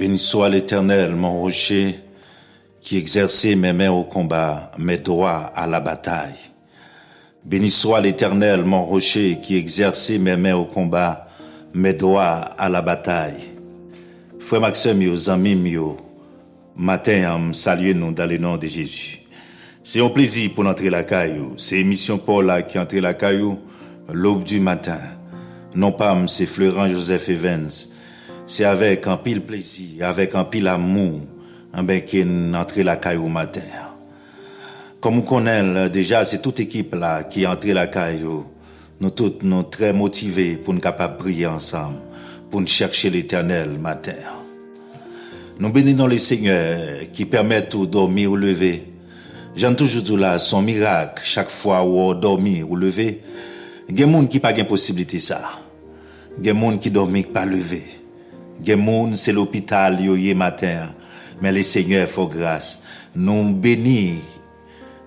Béni soit l'Éternel, mon rocher, qui exerçait mes mains au combat, mes doigts à la bataille. Béni soit l'Éternel, mon rocher, qui exerçait mes mains au combat, mes doigts à la bataille. Frère Maxime, yo, amis, yo, matin, saluez nous dans le nom de Jésus. C'est un plaisir pour entrer la caillou. C'est émission Paul là qui entre la caillou l'aube du matin. Non pas c'est Florent Joseph Evans. C'est avec un pile plaisir, avec un pile amour, qu'il entre la caillou matin. Comme on connaît déjà, c'est toute équipe là qui entre la caillou. Nous tous nous très motivés pour nous capables de prier ensemble, pour nous chercher l'Éternel matin. Nous bénissons le Seigneur qui permet de dormir ou lever. J'en toujours dit là, son miracle, chaque fois où on dormit ou lever, il y a des gens qui n'ont pas de possibilité ça. Il y a des gens qui dorment pas lever. Il y a des gens c'est l'hôpital hier matin, mais le Seigneur fait grâce. Nous bénissons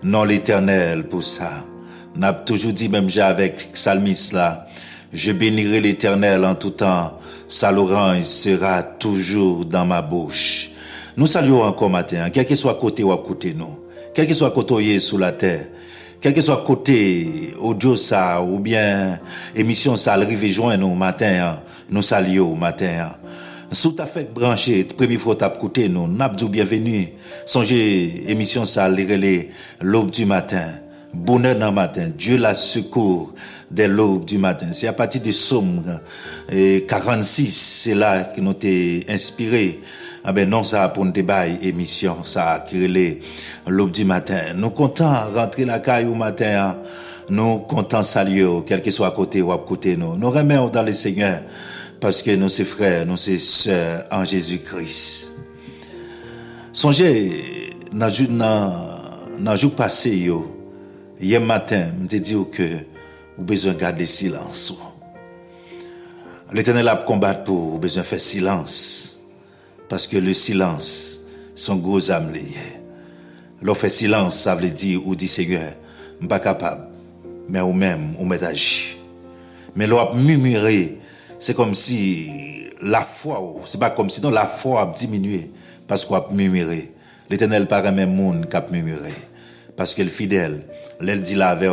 non l'Éternel pour ça. On a toujours dit même j'ai avec psalmiste là, je bénirai l'Éternel en tout temps. Sa louange sera toujours dans ma bouche. Nous saluons encore matin, quel que soit côté ou à côté nous. Quel que soit côté sous la terre, quel que soit côté audio ça ou bien émission ça arrive joindre nous matin, nous saluons matin. Sous ta fait branché, première fois t'as écouté nous, n'abdou bienvenue. Songez émission ça les l'aube du matin. Bonheur dans le matin, Dieu la secours dès l'aube du matin. C'est à partir de Somme 46, c'est là que nous t'ai inspiré. Ah ben non ça pour une débat émission ça qui relait l'aube du matin. Nous comptons rentrer la caille au matin. Nous comptons saluer quel que soit à côté ou à côté nous. Nous remettons dans le Seigneur parce que nous c'est frères, nous c'est sœurs en Jésus-Christ. Songez dans jour passé hier matin, je dit que vous besoin garder silence. L'Éternel a combattu pour vous besoin faire silence. Parce que le silence, son gros âme lié. L'on fait silence, ça veut dire, ou dit Seigneur, je ne suis pas capable. Mais ou même, ou m'est agi. Mais l'on murmurer, c'est comme si la foi, c'est pas comme si non, la foi a diminué. Parce qu'on a murmuré. L'Éternel paraît même monde qui a murmuré. Parce que le fidèle, l'elle dit la veille.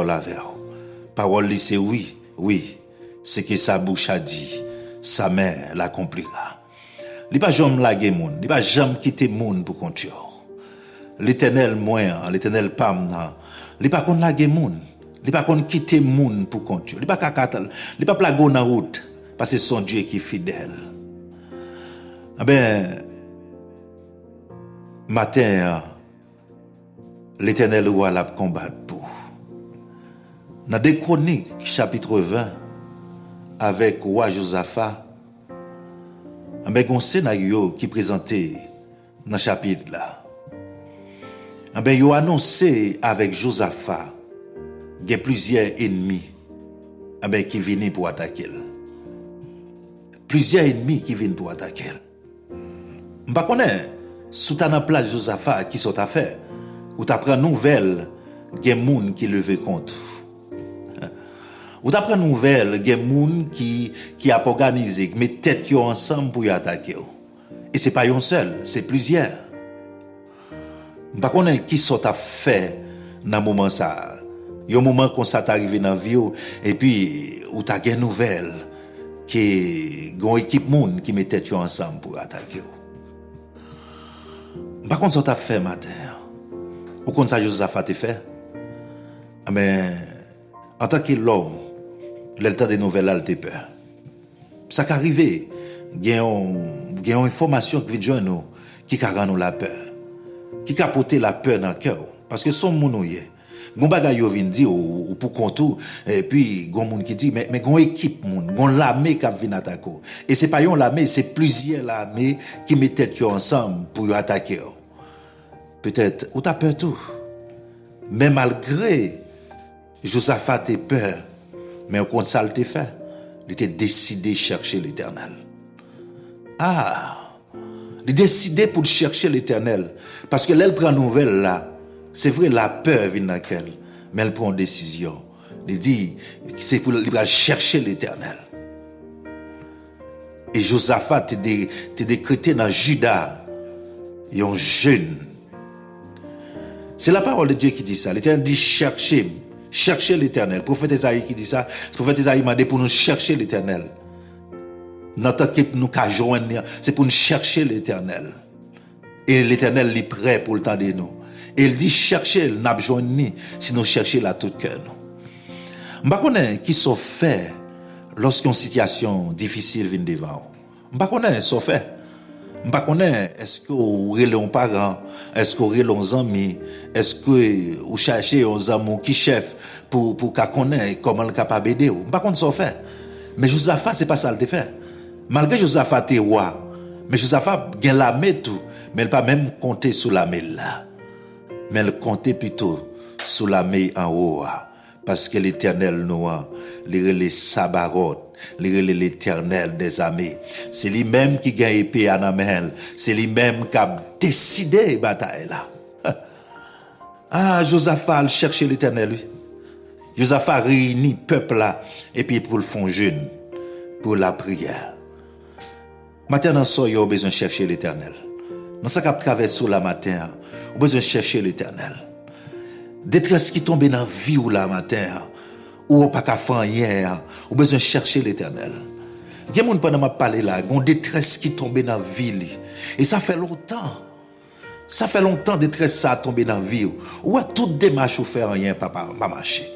Parole dit c'est oui, oui. C'est que sa bouche a dit, sa main l'accomplira. Il pas jamais laguer moun, il pas jamais quitter moun pour compte. L'Éternel moyen, l'Éternel pam nan, il pas kon laguer moun, il pas kon quitter moun pour compte. Il pas kakatal, il pas plago dans route parce que son Dieu qui est fidèle. Ah ben matin l'Éternel roi l'a combattre pour. Dans des chroniques chapitre 20 avec roi Josaphat. Un scénario qui présenté dans le chapitre là. Il a annoncé avec Josaphat qu'il y a plusieurs ennemis qui viennent pour attaquer. Plusieurs ennemis qui viennent pour attaquer. Je ne connais pas si tu as une place Josaphat qui sont à faire ou tu apprends une nouvelle qu'il y a des gens qui levent contre. Ou t'apprends une nouvelle, il y a des gens qui a organisé, qui mettent tête ensemble pour y attaquer. Et c'est pas un seul, c'est plusieurs. Par contre, qui sont à faire dans le moment ça? Il y a un moment qu'on s'est arrivé dans la vie, et puis, ou t'as une nouvelle, qui a une équipe monde qui met tête ensemble pour attaquer. Par contre, ça t'a fait matin. Ou comme ça, Josaphat t'a fait? Mais, en tant que l'homme, l'état des nouvelles, elle a peur. Ça qui arrive, il y a une information qui vient de nous, qui a nous la peur, qui a porté la peur dans le cœur. Parce que son monde y est. Gon bagay yo vinn di ou pour contour et puis gon moun qui dit mais gon équipe moun, gon l'armée qui vinn attaquer. Et c'est pas yon l'armée, c'est plusieurs l'armée qui mettent tête ensemble pour yo attaquer. Peut-être ou t'as peur tout. Mais malgré Josaphat a peur, mais au compte ça, il fait. Il était décidé de chercher l'Éternel. Il a décidé pour chercher l'Éternel. Parce que l'elle prend nouvelle là, c'est vrai, la peur vient dans elle, mais elle prend une décision. Il dit, c'est pour chercher l'Éternel. Et Josaphat te décrété dans Juda, un jeune. C'est la parole de Dieu qui dit ça. L'Éternel dit cherchez l'Éternel. Le prophète Esaïe qui dit ça. Le prophète Esaïe m'a dit pour nous chercher l'Éternel. Notre que nous joindre, c'est pour nous chercher l'Éternel. Et l'Éternel est prêt pour le temps de nous. Et il dit chercher, n'a pas joindre si nous cherchons la tout cœur. Je ne sais pas qui sont faits lorsqu'une situation difficile vient devant. Je ne sais pas qui sont faits. Je ne sais pas est-ce que vous avez un parent, est-ce que vous avez un ami, est-ce que vous cherchez un ami qui chef pour connaître comment le capable d'aider. Je ne sais pas qui sont faits. Mais Josaphat, ce n'est pas ça le fait. Malgré Josaphat est roi, mais Josaphat a l'armée tout, mais il n'a pas même compté sur l'armée là. Mais il comptait plutôt sur l'armée en haut. Parce que l'Éternel nous les Sabaroth, l'Éternel des armées. C'est lui-même qui gagne épée à la main. C'est lui-même qui a décidé la bataille là. Ah, Josaphat cherchait l'Éternel, lui. Josaphat réunit le peuple là, et puis pour le fond jeûne, pour la prière. Maintenant, il y a besoin de chercher l'Éternel. Dans ce cas, traverser la matin, il a besoin de chercher l'Éternel. Détresse qui tombe dans la vie ou la matin, ou pas qu'à faire hier, ou besoin de chercher l'Éternel. Il y a des gens pendant ma parler là, une détresse qui tombe dans la vie. Et ça fait longtemps. Ça fait longtemps détresse ça tombe dans la vie. Ou à toute démarche ou faire rien, papa, pas marcher.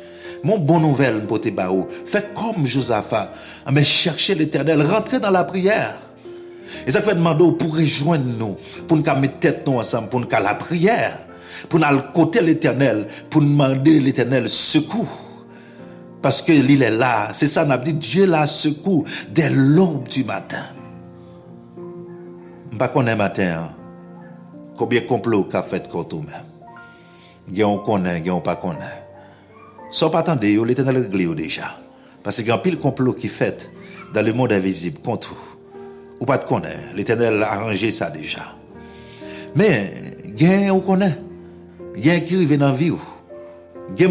Mon bonne nouvelle pour te baou, fais comme Josaphat, mais chercher l'Éternel, rentrer dans la prière. Et ça fait demander pour rejoindre nous, pour nous mettre tête nous ensemble, pour nous faire la prière, pour nous aller côté l'Éternel, pour nous demander l'Éternel secours. Parce que il est là, c'est ça, on a dit, Dieu l'a secours dès l'aube du matin. Je ne sais pas matin, combien de complots qu'a fait contre nous-mêmes. Il y a un connaît, il y a un pas connaît. Sans pas attendre, l'Éternel réglé déjà. Parce qu'il y a un pile complot qui fait dans le monde invisible contre vous. Ou pas de connaître, l'Éternel a arrangé ça déjà. Mais, il on connaît. Il y a qui arrive dans la vie. Il y a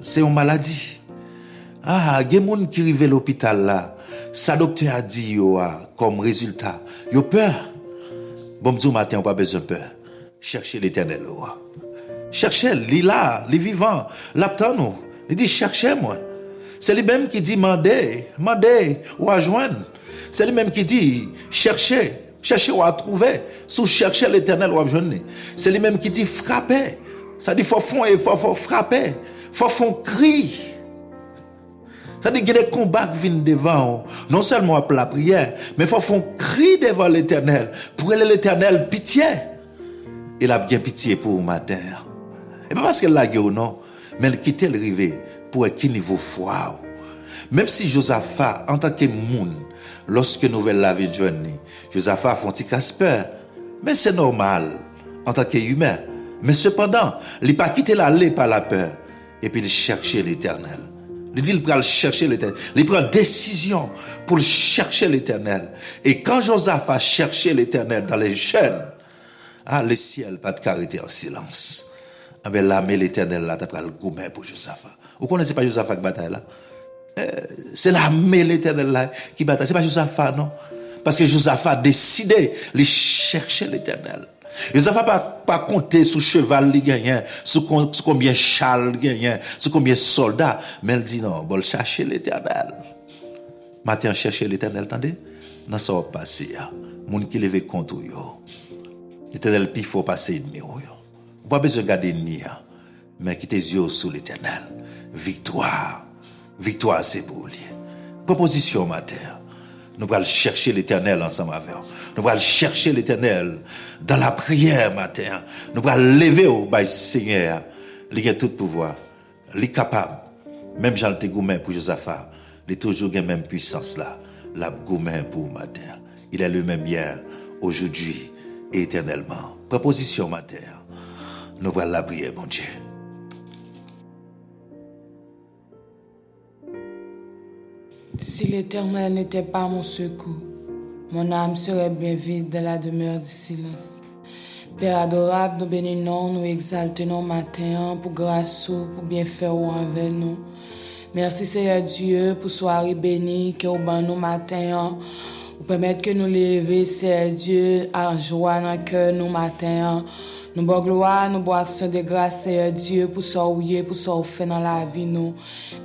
c'est une maladie. Ah, il y a qui arrive à l'hôpital là. Sa docteur a dit comme résultat, il a peur. Bon, du matin, on n'a pas besoin de peur. Cherchez l'Éternel. Cherchez, il est là, il est vivant. L'attend nous. Il dit, cherchez-moi. C'est lui-même qui dit, mandez, ou à joindre. C'est lui-même qui dit, cherchez ou à trouver. Sous chercher l'Éternel ou à joindre. C'est lui-même qui dit, frappez. Ça dit, faut frapper. Faut faire cri. Ça dit, qu'il y a des combats qui viennent devant. Non seulement pour la prière, mais faut faire cri devant l'Éternel. Pour l'Éternel, pitié. Il a bien pitié pour vous matin. Et pas parce qu'elle l'a gué ou non, mais elle quitte le rivet pour qui niveau foi. Même si Josaphat, en tant que moun, lorsque nouvelle la vie de Josaphat font petit casse-peur. Mais c'est normal, en tant qu'humain. Mais cependant, il n'a pas quitté l'aller par la peur. Et puis il cherchait l'Éternel. Il dit, il prend chercher l'Éternel. Il prend décision pour chercher l'Éternel. Et quand Josaphat cherchait l'Éternel dans les jeunes, le ciel pas de carité en silence. Avec l'armée l'Éternel là, t'as pris le gourmet pour Josaphat. Vous connaissez pas Josaphat qui bataille là? C'est l'armée l'Éternel là qui bataille. C'est pas Josaphat, non? Parce que Josaphat a décidé de chercher l'Éternel. Josaphat pas compter sur cheval il gagne, sur combien châle il gagne, sur combien soldats, mais il dit non, bon chercher l'Éternel. Matin chercher l'Éternel, attendez? Non ça va passer. Moun qui lève contre yo. L'Éternel puis faut passer ennemi yo. Pas besoin de garder ennemi, mais qui tes yeux sur l'Éternel. Victoire, c'est pour lui. Proposition matin. Nous allons chercher l'Éternel ensemble avec vous. Nous allons chercher l'Éternel dans la prière matin. Nous allons lever au Seigneur. Il a tout pouvoir. Il est capable. Même Jean le gourmet pour Josaphat. Il a toujours la même puissance là. La gourmet pour matin. Il est le même hier, aujourd'hui et éternellement. Proposition matin. Nous allons la prière, mon Dieu. Si l'Éternel n'était pas mon secours, mon âme serait bien vide dans la demeure du silence. Père adorable, nous bénissons, nous exaltons matin pour grâce pour bien faire envers nous. Merci Seigneur Dieu pour soirée bénie que au ban nous matin Ou permettre que nous lever, Seigneur Dieu, en joie dans le cœur, nous matin. Nous bon gloire, nous bon action de grâce, Seigneur Dieu, pour ça ou pour ça ou fait dans la vie, nous.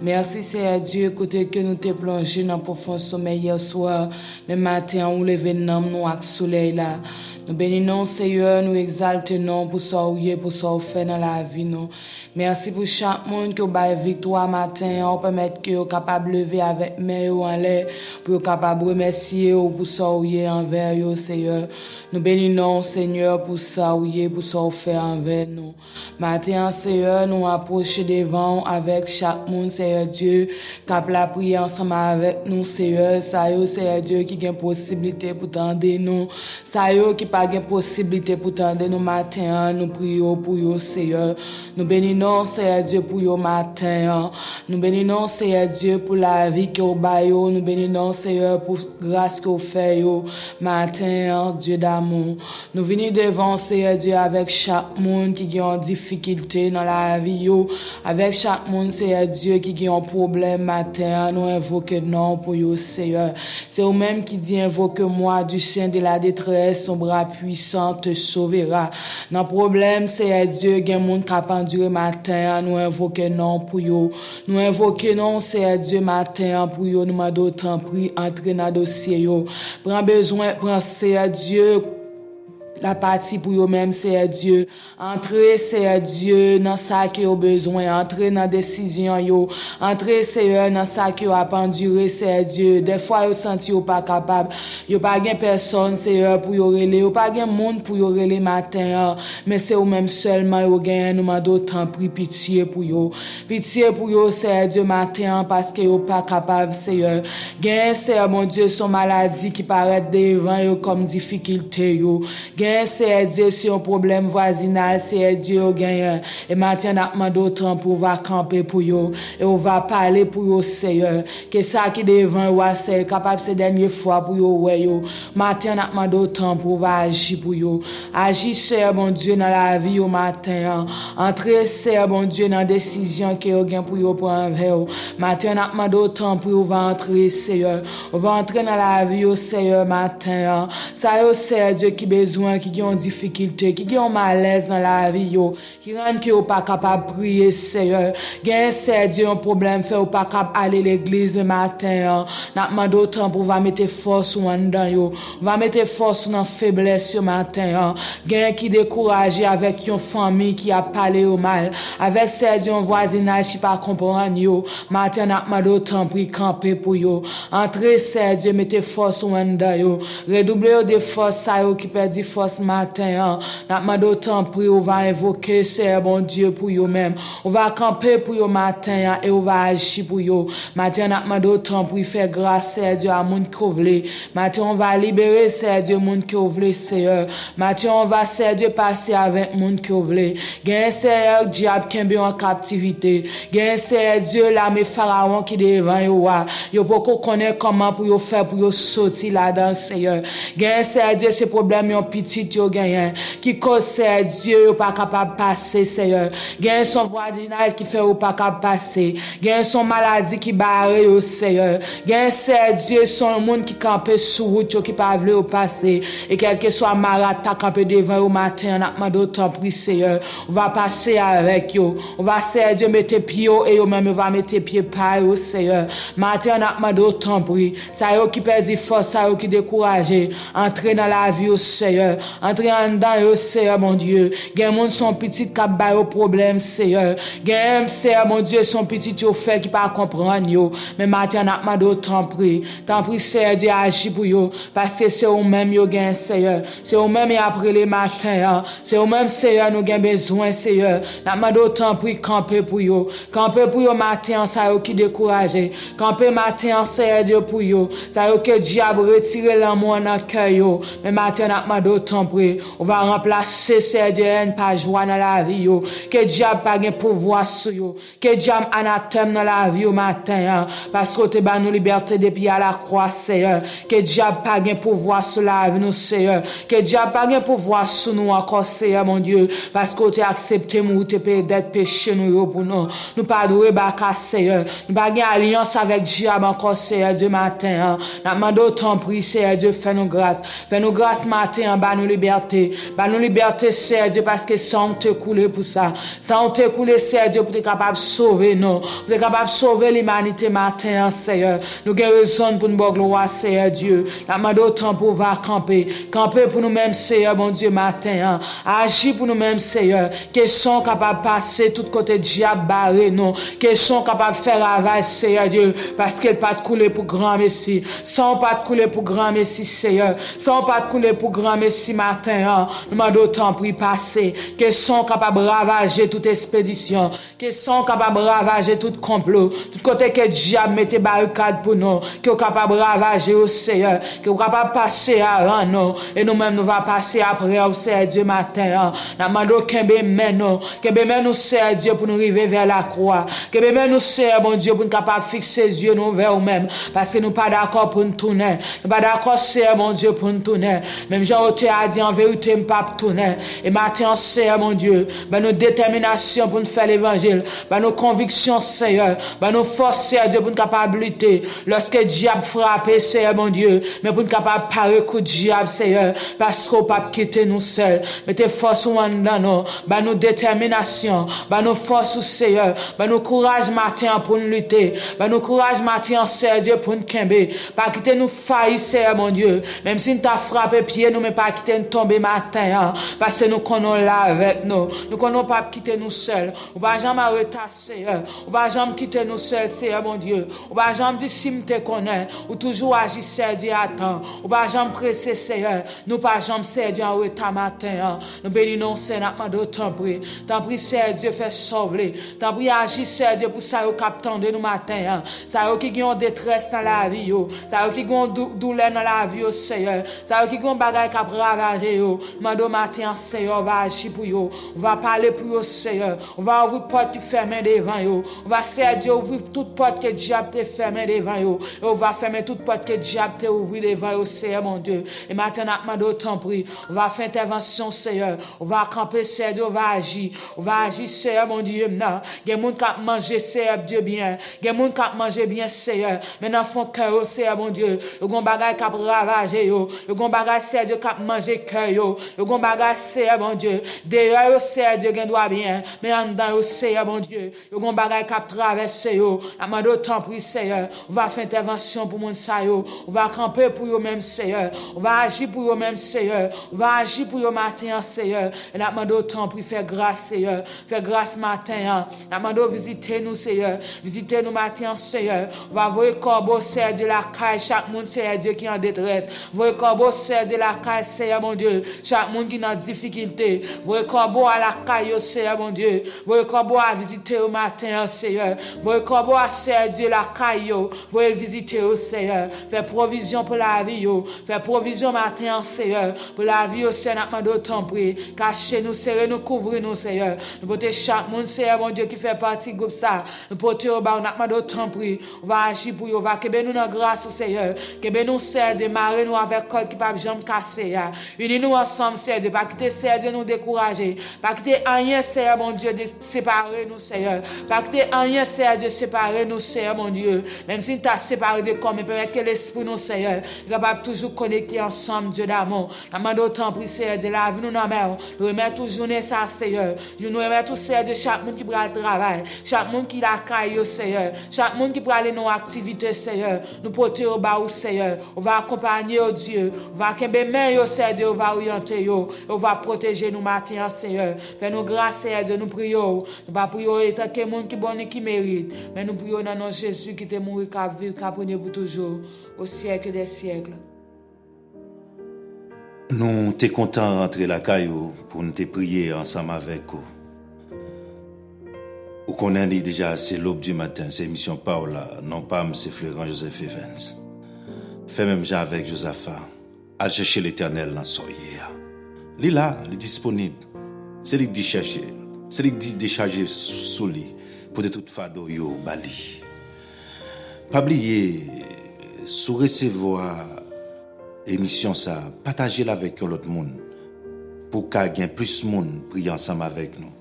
Merci, Seigneur Dieu, côté que nous t'es plongé dans le profond sommeil hier soir. Mais matin, on lève nous avec soleil là. Nous bénissons, Seigneur, nous exaltons pour ça ou pour ça ou fait dans la vie, nous. Merci pour chaque monde qui a victoire matin, on permet que vous capable de lever avec main en l'air, pour capable de remercier pour ça ou envers vous, Seigneur. Nous bénissons, Seigneur, pour ça ou pour ça ou fait envers nous. Matin, Seigneur, nous approchons devant avec chaque monde, Seigneur Dieu, cap la prière ensemble avec nous, Seigneur. Ça y est, Seigneur Dieu, qui a une possibilité pour tendre nous. Ça y est, qui pas de possibilité pour tendre nous matin, nous prions pour vous, Seigneur. Nous bénissons, Seigneur Dieu, pour vous matin. Nous bénissons, Seigneur Dieu, pour la vie que vous baillez. Nous bénissons, Seigneur, pour grâce que vous faites matin, Dieu d'amour. Nous venons devant, Seigneur Dieu, avec chaque monde qui a une difficulté dans la vie, avec chaque monde, Seigneur Dieu, qui a un problème matin. Nous invoquons non pour vous, Seigneur. C'est vous-même qui dit invoque-moi du sein de la détresse, son bras puissant te sauvera. Dans le problème, Seigneur Dieu, il y a un monde qui a penduré matin, nous invoquons non pour vous. Nous invoquons non, Seigneur Dieu, matin pour vous. Nous m'en d'autant pris, entrer dans le dossier. Prends besoin, prends, Seigneur Dieu, la partie pour eux-mêmes, c'est Dieu. Entrez, c'est Dieu, dans ça que vous besoin. Entrez dans la décision, yo. Entrez, c'est dans ça que vous avez enduré, c'est Dieu. Des fois, vous sentez vous pas capable. Vous pas de personne, c'est pour vous relayer. Vous pas de monde pour vous relayer matin. Mais c'est vous-même seulement, vous gagnez, nous m'en d'autant pris pitié pour vous. Pitié pour vous, c'est Dieu matin, parce que vous pas capable, c'est gagnez, c'est mon Dieu, son maladie qui paraît devant vous comme difficulté, yo. C'est Dieu sur un problème voisinage, c'est Dieu gagne. Et maintenant, on d'autres pour va camper pour vous. Et on va parler pour vous, Seigneur. Que ça qui devant vous, c'est capable ces dernières fois pour vous, ouais, yo. Maintenant, on d'autres pour va agir pour vous. Agir, Seigneur, mon Dieu, dans la vie au matin. Entrez, Seigneur, mon Dieu, dans la décision que vous gagne pour vous pour envers vous. Maintenant, on d'autres pour vous va entrer, Seigneur. On va entrer dans la vie au Seigneur matin. Ça y est, Seigneur Dieu qui besoin, qui ont difficulté, qui ont malaise dans la vie, yo, qui rendent que vous pas capable de prier, Seigneur. Gain, c'est Dieu, un problème, fait ou pas capable aller à l'église le matin, n'a demandé autant pour va mettre force ou en dedans, yo. Va mettre force dans faiblesse ce matin, gain qui découragé avec une famille qui a parlé au mal, avec c'est Dieu, un voisinage qui pas comprendre, yo. Matin, n'a demandé autant pour camper pour yo. Entrez, c'est Dieu, mettez force ou en dedans, yo. Redoublez de force, ça, yo, qui perd force matin, n'a demandé autant pour on va invoquer c'est bon Dieu pour vous même. On va camper pour vous matin et on va agir pour vous. Matin n'a demandé autant pour faire grâce à Dieu à monde qui veut. Matin on va libérer c'est Dieu monde qui veut Seigneur. Matin on va c'est Dieu passer avec monde qui veut. Gain c'est diable qui est en captivité. Gain c'est Dieu là mais pharaon qui devant yo yo pas connaître comment pour yo faire pour yo sortir là-dedans Seigneur. Gain c'est Dieu ce problème yon petit yo gagne qui cause c'est Dieu ou pas capable passer Seigneur. Gagne son voisinage qui fait ou pas capable passer. Gagne son maladie qui barre au Seigneur. Gagne c'est Dieu son monde qui campe sous route qui pas veut passer et quel que soit malade ta camper devant au matin n'a demandé autant pri Seigneur. On va passer avec yo. On va c'est Dieu mettre pied et yo même va mettre pied par au Seigneur. Matin n'a demandé autant pri. Ça yo qui perd force, ça yo qui découragé, entrer dans la vie au Seigneur. Entrer en dedans, Seigneur, mon Dieu. Gen moun son petit qui a au problème, Seigneur. Gen Seigneur, mon Dieu, son petit yo fait qui pas comprendre yo. Mais matin, n'a pas d'autant pris. Tant pis, Seigneur, Dieu agit pour yo. Parce que c'est au même yo gen, Seigneur. C'est au même après les matins. C'est au même, Seigneur, nous gen besoin, Seigneur. N'a pas d'autant pris camper pour yo. Camper pour yo matin, ça yo qui découragé. Camper matin, Seigneur, Dieu pour yo. Ça yo que diable retire l'amour dans cœur yo. Mais matin, n'a pas d'autant t'en prie, on va remplacer ces Dieu par joie dans la vie yo, que diable pas gain pouvoir sur yo, que diable anathème dans la vie au matin, parce que tu ba nous liberté depuis à la croix, Seigneur, que diable pas gain pouvoir sur la vie nous, Seigneur, que diable pas gain pouvoir sur nous encore, Seigneur, mon Dieu, parce que tu accepté nous, tu payé d'être péché nous pour nous pas doué baka, Seigneur, nous pas gain alliance avec diable encore, Seigneur, Dieu matin, n'a demandé autant prie, Seigneur, Dieu, fais-nous grâce matin, bas nous liberté, Seigneur, Dieu, parce que ça on te coulé pour ça, ça on te coulé, Seigneur, Dieu, pour être capable de sauver nous, pour être capable de sauver l'humanité matin, Seigneur, nous avons raison pour nous gloire, Seigneur, Dieu, n'a demandé autant pour va camper pour nous-mêmes, Seigneur, bon Dieu, matin, agir pour nous-mêmes, Seigneur, qui sont capables de passer tout côté diable barré, non, qui sont capables de faire ravage, Seigneur, Dieu, parce qu'elle pas de couler pour grand Messie, sans pas de couler pour grand Messie, Seigneur, sans pas de couler pour grand Messie matin, nous m'en d'autant pour y passer, qui sont capables de ravager toute expédition, qui sont capables de ravager tout complot, tout côté que diable mette barricade pour nous, qui est capable de ravager au Seigneur, qui est capable de passer avant nous, et nous-mêmes nous va passer après au Seigneur Dieu matin, nous demandons qu'elle nous Seigneur Dieu pour nous arriver vers la croix, qu'elle nous Seigneur bon Dieu pour nous capable de fixer les yeux nous vers nous-mêmes, parce que nous pas d'accord pour nous tourner, nous pas d'accord Seigneur mon Dieu pour nous tourner, même Jean te a dit en vérité nous pas tourner, et matin Seigneur mon Dieu, nos détermination pour nous faire l'évangile, nos convictions Seigneur, nos forces Seigneur Dieu pour nous capable de lutter, lorsque le diable frappe Seigneur mon Dieu, mais pour nous capable de parer coup de diable Seigneur, parce qu'on pas quitter nous seuls, mettez force dans nous, nos détermination, nos forces Seigneur, nos courage matin pour nous lutter, nos courage matin Seigneur Dieu pour nous camber, pas quitter nous faillir Seigneur mon Dieu, même si nous t'a frappé pied nous mais pas quitter nous tomber matin, parce que nous connaissons là avec nous connaissons pas quitter nous seuls, ou pas jamais arrêter Seigneur, ou pas jamais quitter nous seuls Seigneur mon Dieu, ou pas jamais dire si me te connais, ou toujours agir Seigneur Dieu attend, ou pas jamais presser Seigneur, nous pas jamais Seigneur Dieu en retard matin, nous bénissons Seigneur, nous demandons tant prie Seigneur Dieu fait sauver, tant prie agir Seigneur Dieu pour ça au captant de nous matin, ça qui ont détresse dans la vie, ça qui ont douleur dans la vie Seigneur, ça qui ont bagaille qui ravager demandons matin Seigneur, on va agir pour eux, on va parler pour eux Seigneur, on va ouvrir porte qui fermée devant eux, on va Seigneur Dieu ouvrir toute porte que le diable te fermée devant eux, et on va fermer toute porte que le diable te ouvrir devant eux Seigneur mon Dieu, et maintenant demandons tant prie, on va faire intervention Seigneur, on va camper Seigneur Dieu, on va agir Seigneur mon Dieu maintenant, il y a des gens qui manger Seigneur Dieu bien, il y a des gens qui manger bien Seigneur, maintenant font cœur Seigneur mon Dieu, il y a des bagages qui ravager yo, il y a des bagages Seigneur Dieu qui manger cœur yo, il y a des bagages Seigneur mon Dieu, derrière Seigneur Dieu qui doit bien, mais en dedans Seigneur mon Dieu, il y a des bagages qui traverser yo, demandons tant prie Seigneur, on va faire intervention pour mon ça yo, on va camper pour eux même Seigneur, on va agir pour eux même Seigneur, on va agir pour eux matin Seigneur, et demandons tant prie faire grâce Seigneur, faire grâce matin, demandons visiter nous Seigneur, visiter nous matin Seigneur, on va voir corbeau Seigneur de la caille, chaque monde Seigneur Dieu qui est en détresse, voir corbeau Seigneur de la caille Seigneur mon Dieu, chaque monde qui est en difficulté, voir corbeau à la caille Seigneur mon Dieu, voir corbeau à visiter au matin Seigneur, voir corbeau à Seigneur Dieu la caille, voir visiter au Seigneur, faire provision pour la vie, faire provision matin Seigneur, pour la vie au Seigneur, nous t'en prie, cachez nous, serrez nous, couvrez nous Seigneur, nous portez chaque monde Seigneur mon Dieu qui fait partie du groupe ça, nous portez au bas, nous t'en prie, on va agir pour eux, on va que nous dans grâce au Seigneur, que nous Seigneur Dieu, marrer nous avec code qui pas jamais casser, unis-nous ensemble Seigneur Dieu, pas quitter Seigneur Dieu nous décourager, pas quitter rien Seigneur mon Dieu de séparer nous Seigneur, pas quitter rien Seigneur Dieu séparer nous Seigneur mon Dieu, même si nous t'a séparé de corps, mais permettre que l'esprit nous Seigneur, capable toujours connecter ensemble Dieu d'amour, demandons autant prie Seigneur Dieu, la vie nous dans mer, nous remettre toute journée ça Seigneur, nous remettre tout Seigneur Dieu, chaque monde qui prend le travail, chaque monde qui la caille Seigneur, chaque monde qui prend aller nos activités Seigneur, nous porter au bas au Seigneur, on va accompagner au Dieu, on va kembe main yo Seigneur Dieu, on va orienter yo, on va protéger nous matin Seigneur, fais-nous grâce Seigneur Dieu, nous prions, nous pas prions étant que monde qui bon et qui mérite, mais nous prions dans nom Jésus qui t'est mort, qui a vécu, qui a pris pour toujours, au siècle des siècles. Nous t'es content de rentrer la caillou pour nous te prier ensemble avec vous. Ou qu'on a dit déjà, c'est l'aube du matin, c'est mission Paola, non pas M. Florent Joseph Evans. Fais même Jean avec Josaphat, à chercher l'Éternel dans son hier. Il est là, il est disponible. C'est lui qui dit chercher. C'est lui qui dit décharger sous lui pour de toute fado yo bali. Pas oublier, sous recevoir émission ça, partagez-la avec l'autre monde pour qu'il y ait plus de monde prier ensemble avec nous.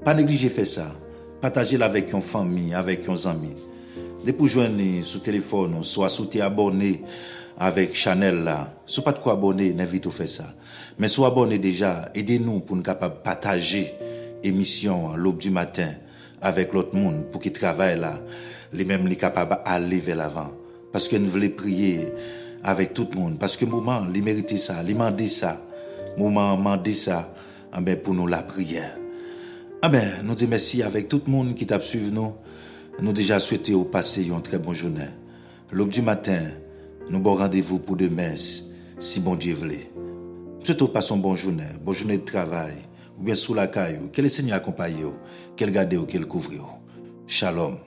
Pas négliger faire ça. Partagez-la avec une famille, avec un ami. Dès pour joindre sur téléphone, soit sous t'es abonné avec Chanel là, soit pas de quoi abonner, n'invite à faire ça. Mais soit abonné déjà, aidez-nous pour nous capables partager émission à l'aube du matin avec l'autre monde pour qu'ils travaillent là, les mêmes les capables d'aller vers l'avant. Parce que nous voulons prier avec tout le monde. Parce que moment, les mériter ça, les demander ça, moment demander ça, pour nous la prière. Nous disons merci avec tout le monde qui t'a suivi nous. Nous déjà souhaité au passer une très bonne journée. L'aube du matin, nous bon rendez-vous pour demain, si bon Dieu veut. Surtout passons une bonne journée de travail, ou bien sous la caille, que le Seigneur accompagne, qu'elle garde ou qu'elle couvre. Shalom.